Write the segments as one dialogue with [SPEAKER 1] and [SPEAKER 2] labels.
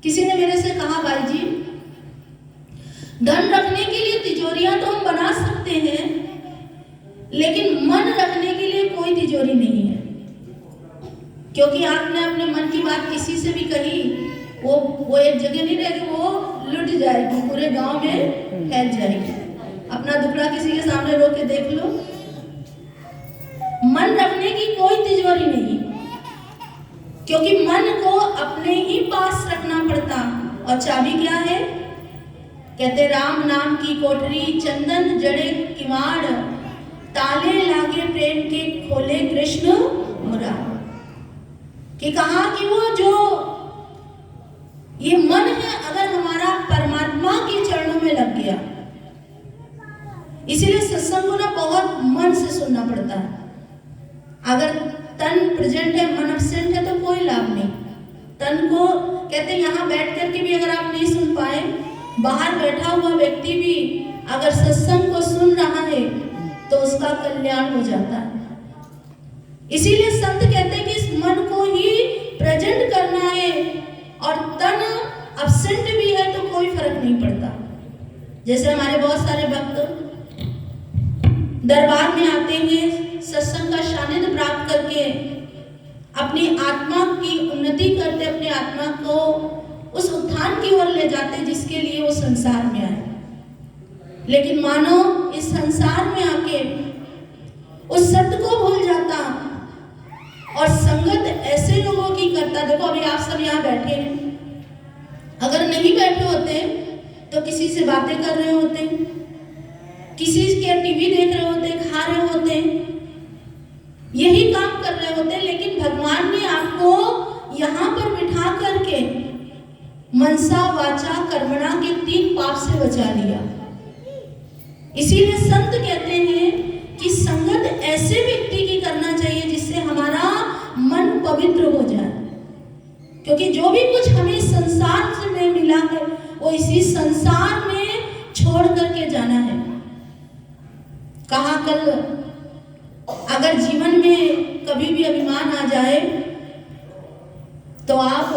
[SPEAKER 1] किसी ने मेरे से कहा, भाई जी धन रखने के लिए तिजोरियां तो हम बना सकते हैं, लेकिन मन रखने के लिए कोई तिजोरी नहीं है। क्योंकि आपने अपने मन की बात किसी से भी कही, वो एक जगह नहीं रहेगी, वो लुट जाएगी, पूरे गांव में फैल जाएगी। अपना दुखड़ा किसी के सामने रोक के देख लो। मन रखने की कोई तिजोरी नहीं, क्योंकि मन को अपने ही पास रखना पड़ता। और चाबी क्या है? कहते राम नाम की कोठरी, चंदन जड़े किवाड़, ताले लागे प्रेम के खोले कृष्ण मुरार। कि कहा कि वो जो ये मन है, अगर हमारा परमात्मा के चरणों में लग गया, इसीलिए सत्संग को ना बहुत मन से सुनना पड़ता है। अगर तन प्रेजेंट है, मन एब्सेंट है, तो कोई लाभ नहीं। तन को कहते यहाँ बैठ करके भी अगर आप नहीं सुन पाए, बाहर बैठा हुआ व्यक्ति भी अगर सत्संग को सुन रहा है तो उसका कल्याण हो जाता है। इसीलिए संत कहते हैं कि इस मन को ही प्रेजेंट करना है, और तन एब्सेंट भी है तो कोई फर्क नहीं पड़ता। जैसे हमारे बहुत सारे भक्त दरबार में आते हैं, सत्संग का सानिध्य प्राप्त करके अपनी आत्मा की उन्नति करते, अपनी आत्मा को उस उत्थान की ओर ले जाते जिसके लिए वो संसार में आए। लेकिन मानो इस संसार में आके उस सत्य को भूल जाता और संगत ऐसे लोगों की करता। देखो अभी आप सब यहाँ बैठे हैं, अगर नहीं बैठे होते तो किसी से बातें कर रहे होते, किसी के टीवी देख रहे होते, खा रहे होते, यही काम कर रहे होते। लेकिन भगवान ने आपको यहाँ पर बिठा करके मनसा वाचा कर्मणा के 3 पाप से बचा लिया। इसीलिए संत कहते हैं कि संगत ऐसे व्यक्ति की करना चाहिए जिससे हमारा मन पवित्र हो जाए। क्योंकि जो भी कुछ हमें संसार से में मिला है, वो इसी संसार में छोड़ करके जाना है। कहा कल अगर जीवन में कभी भी अभिमान आ जाए तो आप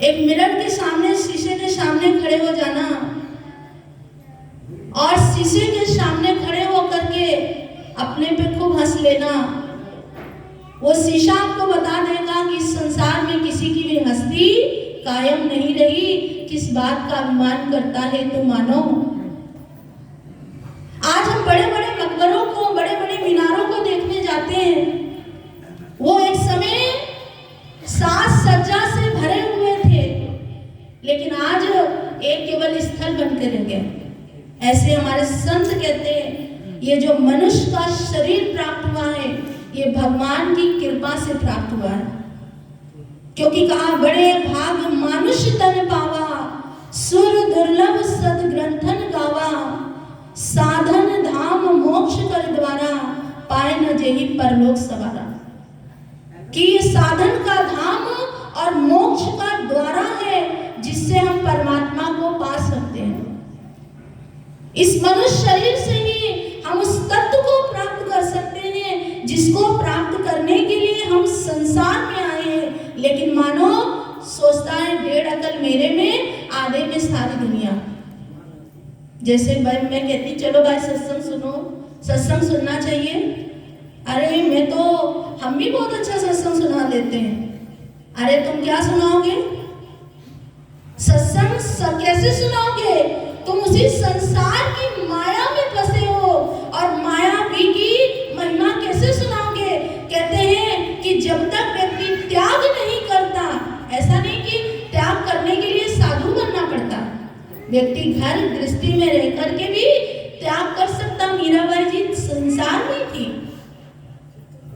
[SPEAKER 1] एक मिरर के सामने, शीशे के सामने खड़े हो जाना, और शीशे के सामने खड़े होकर के अपने पे खूब हंस लेना। वो शीशा आपको बता देगा कि इस संसार में किसी की भी हस्ती कायम नहीं रही, किस बात का अभिमान करता है तू मानो। आज हम बड़े बड़े मकबरों को, बड़े बड़े मीनारों को देखने जाते हैं। वो एक समय साज सज्जा से भरे हुए थे, लेकिन आज एक केवल स्थल बनकर रह गए। ऐसे हमारे संत कहते हैं ये जो मनुष्य का शरीर प्राप्त हुआ है, ये भगवान की कृपा से प्राप्त हुआ है। क्योंकि कहा बड़े भाग मानुष तन पावा, सुर दुर्लभ सद ग्रंथन गावा, साधन धाम मोक्ष कर द्वारा, पाए न जेहि परलोक सवारा। कि ये साधन का धाम और मोक्ष का द्वारा है जिससे हम परमात्मा को पा सकते हैं। इस मनुष्य शरीर से ही हम उस तत्व को प्राप्त कर सकते हैं जिसको प्राप्त करने के लिए हम संसार में आए हैं। लेकिन मानो सोचता है 1.5 अकल मेरे में, आधे में सारी दुनिया। जैसे मैं कहती चलो भाई सत्संग सुनो, सत्संग सुनना चाहिए। अरे मैं तो, हम भी बहुत अच्छा सत्संग सुना देते हैं। अरे तुम क्या सुनाओगे? सत्संग कैसे सुनाओगे? तुम उसी संसार की माया में फंसे हो, और माया भी की महिमा कैसे सुनाओगे? कहते हैं कि जब तक व्यक्ति त्याग नहीं करता, ऐसा नहीं कि त्याग करने के लिए साधु बनना पड़ता, व्यक्ति घर गृहस्थी में रह करके भी त्याग कर सकता। मीराबाई जी संसार में थी,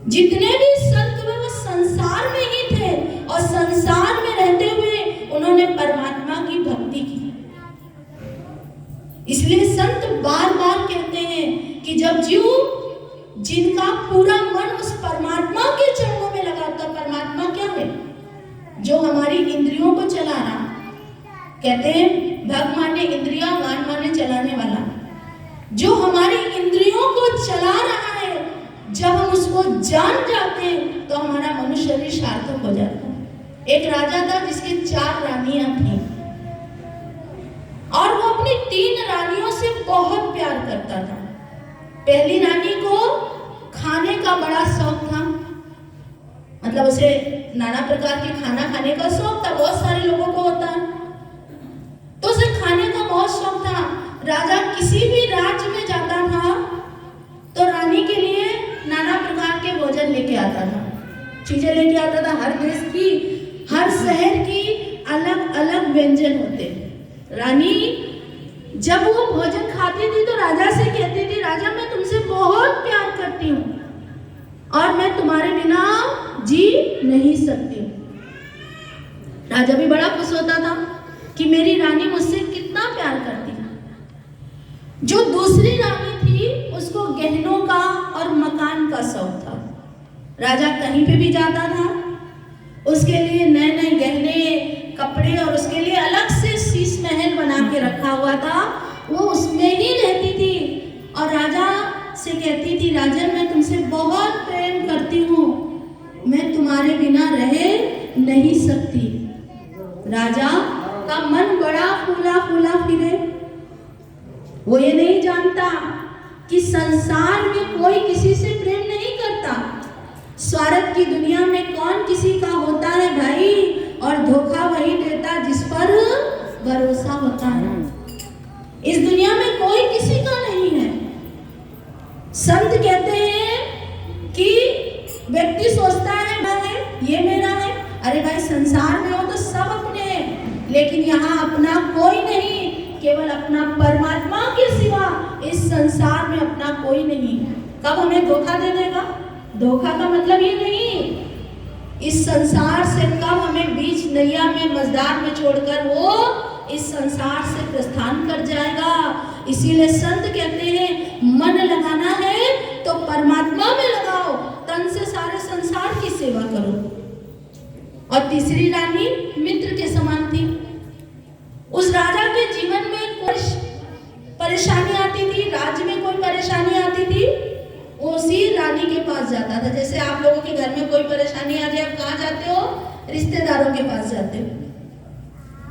[SPEAKER 1] जितने भी संत वे वो संसार में ही थे, और संसार में रहते हुए उन्होंने परमात्मा की भक्ति की। इसलिए संत बार बार कहते हैं कि जब जीव जिनका पूरा मन उस परमात्मा के चरणों में लगा, तो परमात्मा क्या है? जो हमारी इंद्रियों को चला रहा। कहते हैं भग माने इंद्रिया, मान माने चलाने वाला। जो हमारी इंद्रियों को चला रहा है, जब हम उसको जान जाते हैं तो हमारा मनुष्य शरीर सार्थक हो जाता है। एक राजा था जिसके 4 रानियां थी और वो अपनी 3 रानियों से बहुत प्यार करता था। पहली रानी को खाने का बड़ा शौक था, मतलब उसे नाना प्रकार के खाना खाने का शौक था, बहुत सारे लोगों को होता है, तो उसे खाने का बहुत शौक था। राजा किसी भी राज्य में जाता था तो रानी के लिए नाना प्रकार के भोजन लेके आता था, चीजें लेके आता था। हर देश की, हर शहर की अलग अलग व्यंजन होते। रानी जब वो भोजन खाती थी तो राजा से कहती थी, राजा मैं तुमसे बहुत प्यार करती हूँ और मैं तुम्हारे बिना जी नहीं सकती हूँ। राजा भी बड़ा खुश होता था कि मेरी रानी मुझसे कितना प्यार करती है। जो दूसरी रानी थी उसको गहनों का और मकान का शौक था। राजा कहीं पे भी जाता था उसके लिए नए नए गहने, कपड़े और उसके लिए अलग से शीश महल बना के रखा हुआ था, वो उसमें ही रहती थी और राजा से कहती थी, राजन मैं तुमसे बहुत प्रेम करती हूँ, मैं तुम्हारे बिना रह नहीं सकती। राजा का मन बड़ा फूला फूला फिरे। वो ये नहीं जानता कि संसार में कोई किसी से प्रेम नहीं करता। स्वार्थ की दुनिया में कौन किसी का होता है भाई, और धोखा वही देता जिस पर भरोसा होता है। इस दुनिया में कोई किसी का नहीं है। संत कहते हैं कि व्यक्ति सोचता है ये मेरा है। अरे भाई संसार में हो तो सब अपने हैं, लेकिन यहाँ अपना कोई नहीं, केवल अपना परमात्मा के सिवा इस संसार में अपना कोई नहीं। कब हमें धोखा दे देगा? धोखा का मतलब ये नहीं, इस संसार से कब हमें बीच नैया में मझधार में छोड़कर वो इस संसार से प्रस्थान कर जाएगा। इसीलिए संत कहते हैं मन लगाना है तो परमात्मा में लगाओ, तन से सारे संसार की सेवा करो। और तीसरी रानी मित्र के समान थी। उस राजा के जीवन में कोई परेशानी आती थी, राज्य में कोई परेशानी आती थी, वो उसी रानी के पास जाता था। जैसे आप लोगों के घर में कोई परेशानी आ जाए, आप कहाँ जाते हो? रिश्तेदारों के पास जाते हो।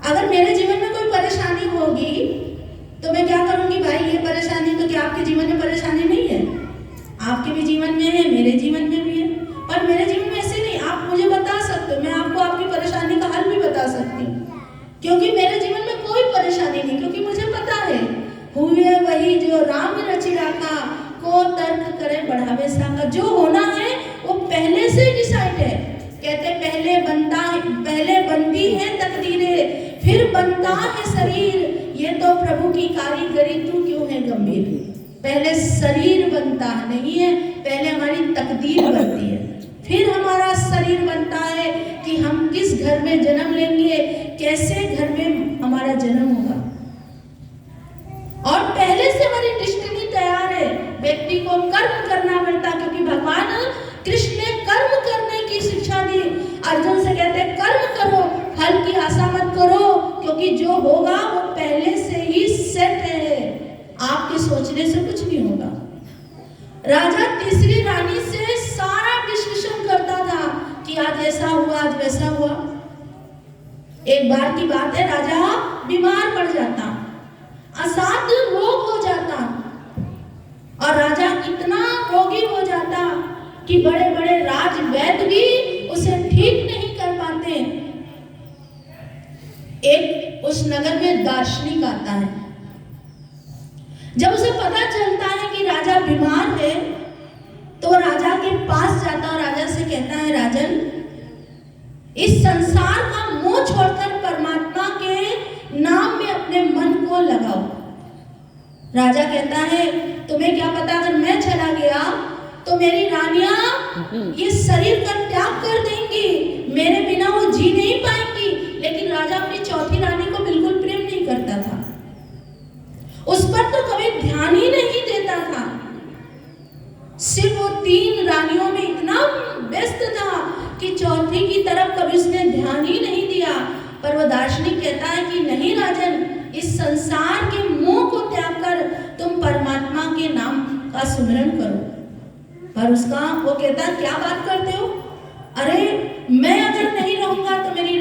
[SPEAKER 1] अगर मेरे जीवन में कोई परेशानी होगी तो मैं क्या करूंगी? भाई ये परेशानी तो क्या आपके जीवन में परेशानी नहीं है? आपके भी जीवन में है, मेरे जीवन में भी है, पर मेरे जीवन में ऐसे नहीं। आप मुझे बता सकते हो, मैं आपको आपकी परेशानी का हल भी बता सकती हूँ, क्योंकि मेरे जीवन में कोई परेशानी नहीं, क्योंकि मुझे पता है हुए वही जो राम रचि राखा, को तर्क करे बढ़ावे साका। जो होना है वो पहले से डिसाइड है। कहते पहले बनती है तकदीरें, फिर बनता है शरीर, ये तो प्रभु की कारीगरी, तू क्यों है गंभीर। पहले शरीर बनता नहीं है, पहले हमारी तकदीर बनती है, फिर हमारा शरीर बनता है कि हम किस घर में जन्म लेंगे, कैसे घर में हमारा जन्म होगा। और पहले से हमारी डिस्टिनी तैयार है। व्यक्ति को कर्म करना पड़ता, क्योंकि भगवान कृष्ण ने कर्म करने की शिक्षा दी। अर्जुन से कहते हैं कर्म करो, फल की आशा मत करो, क्योंकि जो होगा वो पहले से ही सेट है, आपके सोचने से कुछ नहीं होगा। राजा तीसरी रानी से सारा डिस्कशन करता था कि आज ऐसा हुआ, आज वैसा हुआ। एक बार की बात है, राजा बीमार पड़ जाता, असाध्य रोग हो जाता, और राजा इतना रोगी हो जाता कि बड़े बड़े राजवैद्य भी उसे ठीक नहीं कर पाते। एक उस नगर में दार्शनिक आता है। जब उसे पता चलता है कि राजा बीमार है तो राजा के पास जाता और राजा से कहता है, राजन इस संसार का मोह छोड़कर परमात्मा के नाम में अपने मन को लगाओ। राजा कहता है, तुम्हें क्या पता अगर मैं चला गया तो मेरी रानियां ये शरीर का त्याग कर देंगी, मेरे बिना वो जी नहीं पाएंगी। लेकिन राजा अपनी चौथी रानी को बिल्कुल प्रेम नहीं करता था, उस पर तो कभी ध्यान ही नहीं देता था। सिर्फ वो 3 रानियों में इतना व्यस्त था कि चौथी की तरफ कभी उसने ध्यान ही नहीं दिया। पर वो दार्शनिक कहता है कि नहीं राजन, इस संसार के मोह को त्याग कर तुम परमात्मा के नाम का सुमिरन करो। पर उसका वो कहता है, क्या बात करते हो? अरे मैं अगर नहीं रहूंगा तो मेरी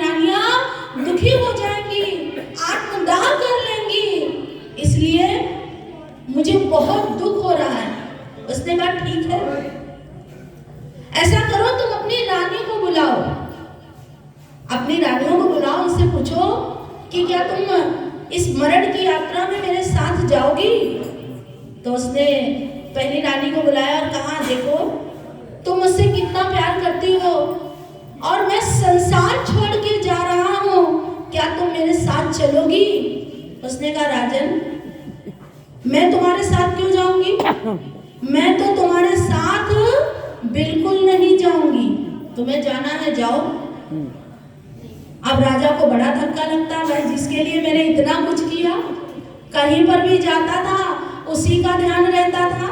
[SPEAKER 1] कि क्या तुम इस मरण की यात्रा में मेरे साथ जाओगी? तो उसने पहली रानी को बुलाया और कहा, देखो तुम मुझसे कितना प्यार करती हो और मैं संसार छोड़ के जा रहा हूँ, क्या तुम मेरे साथ चलोगी? उसने कहा, राजन मैं तुम्हारे साथ क्यों जाऊंगी? मैं तो तुम्हारे साथ बिल्कुल नहीं जाऊंगी। तुम्हें जाना है जाओ। अब राजा को बड़ा धक्का लगता है, जिसके लिए मैंने इतना कुछ किया, कहीं पर भी जाता था उसी का ध्यान रहता था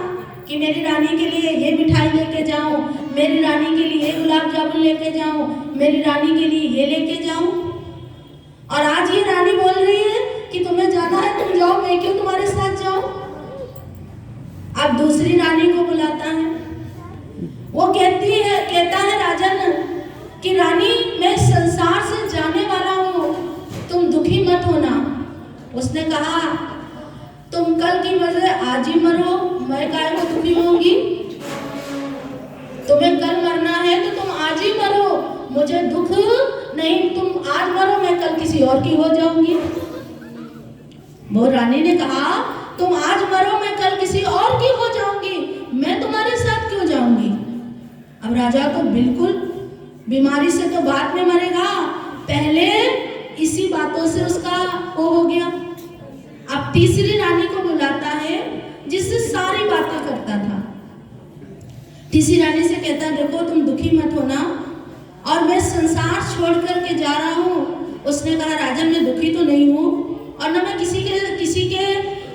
[SPEAKER 1] कि मेरी रानी के लिए ये मिठाई लेके जाऊं, मेरी रानी के लिए ये गुलाब जामुन लेके जाऊं, मेरी रानी के लिए ये लेके जाऊं। और आज ये रानी बोल रही है कि तुम्हें जाना है तुम जाओ, मैं क्यों तुम्हारे साथ जाऊं? अब दूसरी रानी को बुलाता है, वो कहता है राजन कि रानी मैं संसार से जाने वाला हूँ, तुम दुखी मत होना। उसने कहा, तुम कल की वजह आज ही मरो, मैं काहे को दुखी होंगी? तुम्हें कल मरना है तो तुम आज ही मरो, मुझे दुख नहीं, तुम आज मरो, मैं कल किसी और की हो जाऊंगी। वो रानी ने कहा, तुम आज मरो, मैं कल किसी और की हो जाऊंगी, मैं तुम्हारे साथ क्यों जाऊंगी? अब राजा को बिल्कुल, बीमारी से तो बाद में मरेगा, पहले इसी बातों से उसका वो हो गया। अब तीसरी रानी को बुलाता है, जिससे सारी बातें करता था। तीसरी रानी से कहता है, देखो तुम दुखी मत होना और मैं संसार छोड़ करके जा रहा हूँ। उसने कहा, राजन मैं दुखी तो नहीं हूँ और ना मैं किसी के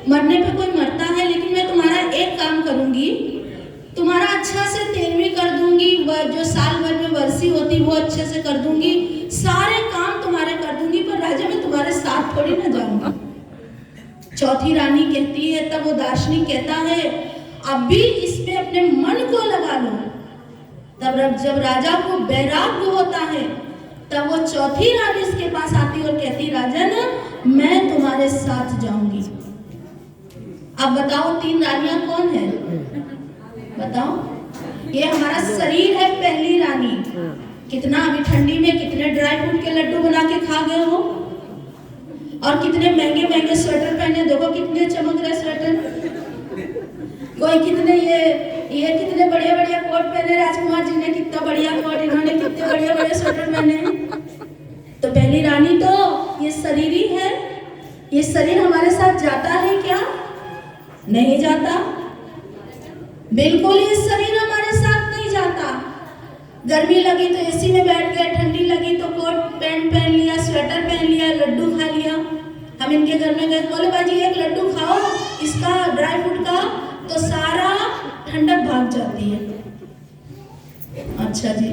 [SPEAKER 1] मरने पे कोई मरता है, लेकिन मैं तुम्हारा एक काम करूंगी, तुम्हारा अच्छा से 13वीं कर दूंगी, जो साल भर में वर्षी होती वो अच्छे से कर दूंगी, सारे काम तुम्हारे कर दूंगी, पर राजा मैं तुम्हारे साथ थोड़ी ना जाऊंगी। चौथी रानी कहती है, तब वो दार्शनिक कहता है, अभी इसमें अपने मन को लगा लो। तब जब राजा को वैराग्य होता है, तब वो चौथी रानी इसके पास आती और कहती, राजन मैं तुम्हारे साथ जाऊंगी। अब बताओ 3 रानियां कौन है? बताओ। ये हमारा शरीर है पहली रानी। कितना अभी ठंडी में कितने ड्राई फ्रूट के लड्डू बना के खा गए हो, और कितने महंगे महंगे स्वेटर पहने, देखो कितने चमक रहे स्वेटर। कोई कितने ये कितने बढ़िया बढ़िया कोट पहने, राजकुमार जी ने कितना बढ़िया कोट, इन्होंने कितने बढ़िया बढ़िया स्वेटर पहने। तो पहली रानी तो ये शरीर ही है। ये शरीर हमारे साथ जाता है क्या? नहीं जाता, बिल्कुल ये शरीर हमारे साथ नहीं जाता। गर्मी लगी तो एसी में बैठ गए, ठंडी लगी तो कोट पैंट पहन लिया, स्वेटर पहन लिया, लड्डू खा लिया। हम इनके घर में गए, बोले भाजी एक लड्डू खाओ इसका ड्राई फ्रूट का, तो सारा ठंडक भाग जाती है। अच्छा जी,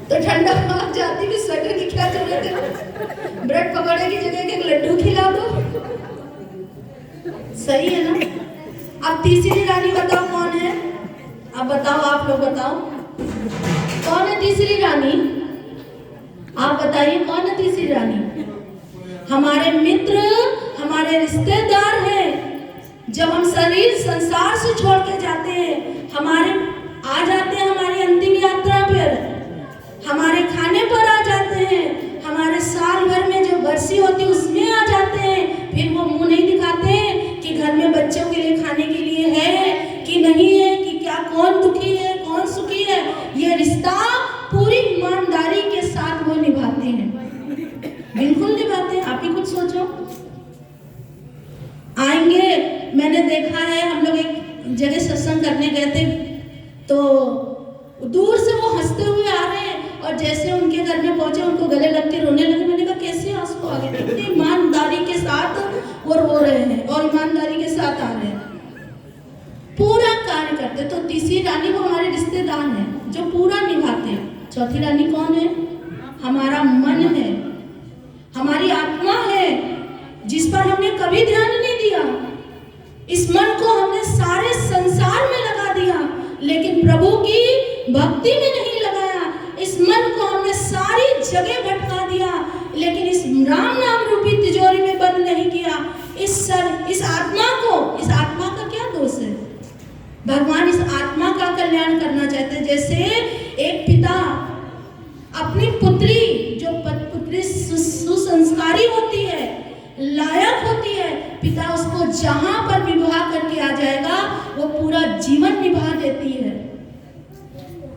[SPEAKER 1] तो ठंडक भाग जाती है, स्वेटर की क्या जरूरत है? ब्रेड पकौड़े की जगह एक लड्डू खिला दो, सही है ना? अब तीसरी रानी बताओ कौन है? अब बताओ, आप लोग बताओ कौन है तीसरी रानी? आप बताइए कौन है तीसरी रानी? हमारे मित्र, हमारे रिश्तेदार हैं। जब हम शरीर संसार से छोड़ के जाते हैं, हमारे आ जाते हैं हमारी अंतिम यात्रा पर, हमारे खाने पर आ जाते हैं, हमारे साल भर में जो बरसी होती उसमें आ जाते हैं। फिर वो मुंह नहीं दिखाते कि घर में बच्चों के लिए खाने के लिए है कि नहीं है, कि क्या कौन दुखी है कौन सुखी है। ये रिश्ता पूरी ईमानदारी के साथ वो निभाते हैं, बिल्कुल निभाते हैं। आप ही कुछ सोचो, आएंगे। मैंने देखा है, हम लोग एक जगह सत्संग करने गए थे, तो दूर से वो हंसते हुए आ रहे हैं, और जैसे उनके घर में पहुंचे उनको गले लग के रोने लगे। मैंने कहा कैसे आंसू आ गए? इतनी ईमानदारी के साथ वो रो रहे हैं और ईमानदारी के साथ आ रहे हैं, पूरा कार्य करते। तो तीसरी रानी वो हमारे रिश्तेदार हैं जो पूरा निभाते हैं। चौथी रानी कौन है? हमारा मन है, हमारी आत्मा है, जिस पर हमने कभी ध्यान नहीं दिया। इस मन को हमने सारे संसार में लगा दिया, लेकिन प्रभु की भक्ति में नहीं लगाया। इस मन को हमने सारी जगह भटका दिया, लेकिन इस राम नाम रूपी तिजोरी में बंद नहीं किया। इस आत्मा का क्या दोष है? भगवान इस आत्मा का कल्याण करना चाहते हैं। जैसे एक पिता अपनी पुत्री, जो पुत्री लायक होती है, पिता उसको जहां पर विवाह करके आ जाएगा वो पूरा जीवन निभा देती है।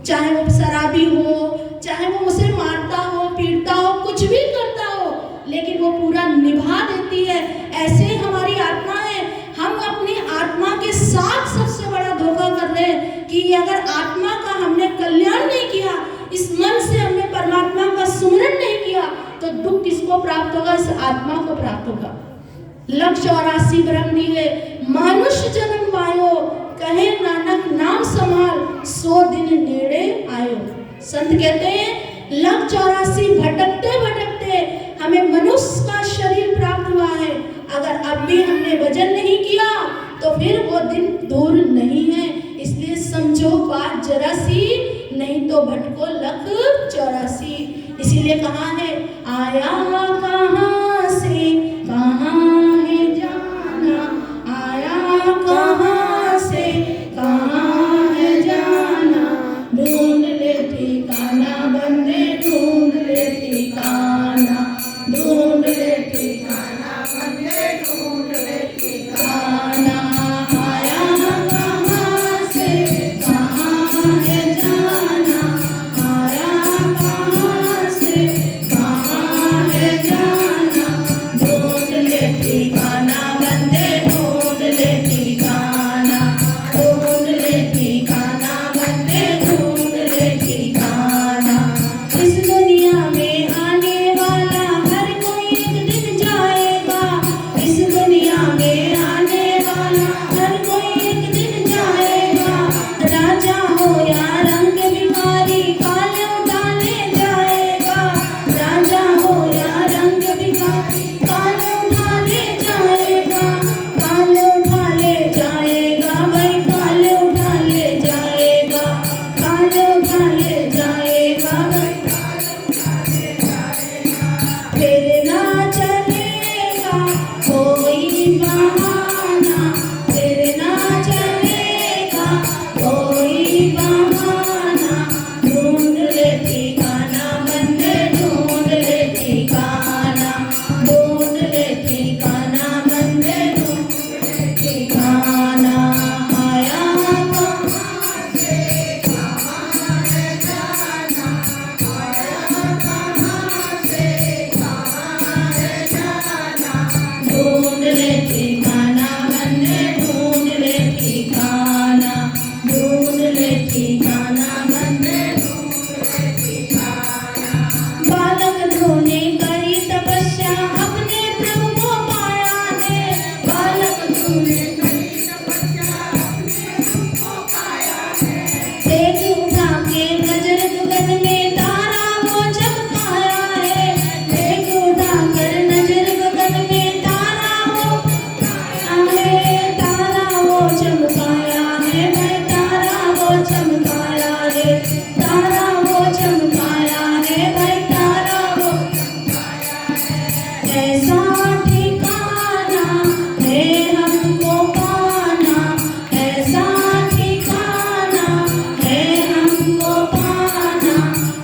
[SPEAKER 1] चाहे वो शराबी हो, चाहे वो उसे मारता हो, पीटता हो, कुछ भी करता हो, लेकिन वो पूरा निभा देती है। ऐसे हमारी आत्मा है, हम अपनी आत्मा के साथ सबसे बड़ा धोखा कर रहे हैं कि अगर आत्मा का हमने कल्याण नहीं किया, इस मन से हमने परमात्मा का सुमिरन नहीं किया, तो दुख किसको प्राप्त होगा? इस आत्मा को प्राप्त होगा। लख 84 ब्रह्म दिए मानुष जन्म पायो, कहे नानक नाम संभाल, 100 दिन नेड़े आयो। संत कहते हैं लख 84 भटकते भटकते हमें मनुष्य का शरीर प्राप्त हुआ है। अगर अब भी हमने भजन नहीं किया तो फिर वो दिन दूर नहीं है। इसलिए समझो बात जरा सी, नहीं तो भटको लख 84। इसीलिए कहा है आया कहाँ से कहाँ है जाना, आया कहाँ से कहाँ है जाना, ढूंढ ले ठिकाना बंदे ढूंढ ले ठिकाना, ढूंढ ले ठिकाना बंदे ढूंढ ले ठिकाना। आया कहाँ से कहाँ है जाना, आया कहाँ से कहाँ है जाना, ढूंढ ले ठिकाना बंदे ढूंढ ले ठिकाना, ढूंढ ले ठिकाना बंदे ढूंढ ले ठिकाना। इस दुनिया में आने वाला हर कोई एक दिन जाएगा, इस दुनिया में आने वाला हर कोई एक दिन जाएगा। राजा हो या रंग भिखारी काले उठा ले जाएगा, राजा हो या रंग भिखारी काले उठा ले जाएगा, काले उठा ले जाएगा भाई, काले उठा ले जाएगा, काले उठा ले जाएगा भाई। फिर ना चलेगा कोई बहाना, फिर ना चलेगा कोई बहाना, ढूंढ ले ठिकाना बंदे ढूंढ ले ठिकाना, ढूंढ ले ठिकाना बंदे ढूंढ ले ठिकाना। आया कहाँ से कहाँ है जाना, आया कहाँ से कहाँ है जाना, ढूंढ ले ठिकाना बंदे ढूंढ ले ठिकाना, ढूंढ ले ठिकाना बंदे ढूंढ ले ठिकाना। बालक ध्रुव ने करी तपस्या अपने प्रभु को पाया है, बालक ध्रुव ने करी तपस्या अपने प्रभु को पाया है। तेज उठा के नजर गगन में तारा वो चमकाया है, तेज उठा कर नजर गगन में तारा वो चमकाया है, तारा वो चमकाया है भाई, तारा वो चमकाया है, तारा वो चमकाया है भाई, तारा वो चमकाया है। ऐसा ठिकाना है हमको पाना, ऐसा ठिकाना है हमको पाना,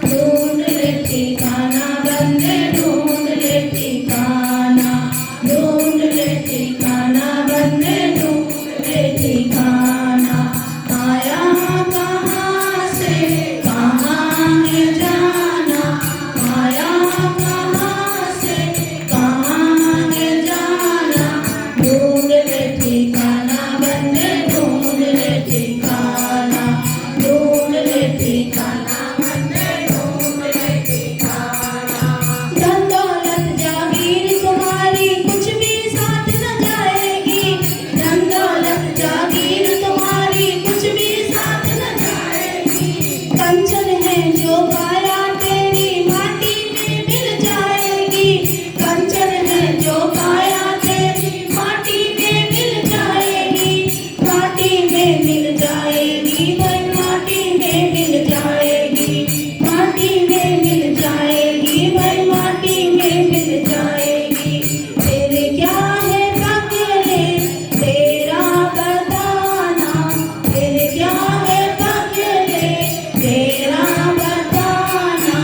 [SPEAKER 1] ढूंढ ले ठिकाना बंदे ढूंढ ले ठिकाना, ढूंढ ले ठिकाना बंदे ढूंढ ले ठिकाना। आया कहाँ से कहाँ है जाना, आया कहाँ से कहाँ है जाना, ढूंढ ले ठिकाना बंदे ढूंढ ले ठिकाना, ढूंढ ले ठिकाना बंदे ढूंढ ले ठिकाना। धन दौलत जागीर तुम्हारी कुछ भी साथ न जाएगी, धन दौलत जागीर तुम्हारी कुछ भी साथ न जाएगी। कंचन है जो काया तेरी माटी में मिल जाएगी, कंचन है जो काया तेरी माटी में मिल जाएगी, माटी में मिल जाएगी भाई, माटी में मिल जाएगी, माटी में मिल जाएगी भाई, माटी में मिल जाएगी। तेरे क्या है भाग्य ले तेरा बताना, तेरे क्या है भाग्य ले तेरा बताना,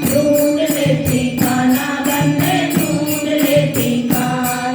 [SPEAKER 1] ढूंढ ले ठिकाना बंदे ढूंढ ले ठिकाना,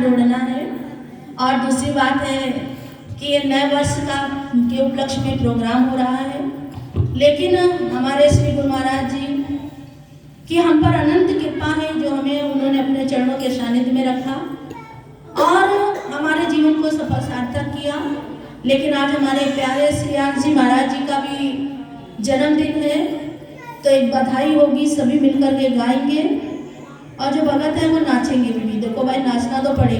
[SPEAKER 1] ढूंढना है। और दूसरी बात है कि ये नए वर्ष के उपलक्ष्य में प्रोग्राम हो रहा है, लेकिन हमारे श्री गुरु महाराज जी की हम पर अनंत कृपा है, जो हमें उन्होंने अपने चरणों के सानिध्य में रखा और हमारे जीवन को सफल सार्थक किया। लेकिन आज हमारे प्यारे श्री आनंद जी महाराज जी का भी जन्मदिन है, तो एक बधाई होगी, सभी मिलकर के गाएंगे और जो भगत है वो नाचेंगे भी। देखो भाई, नाचना तो पड़ेगा।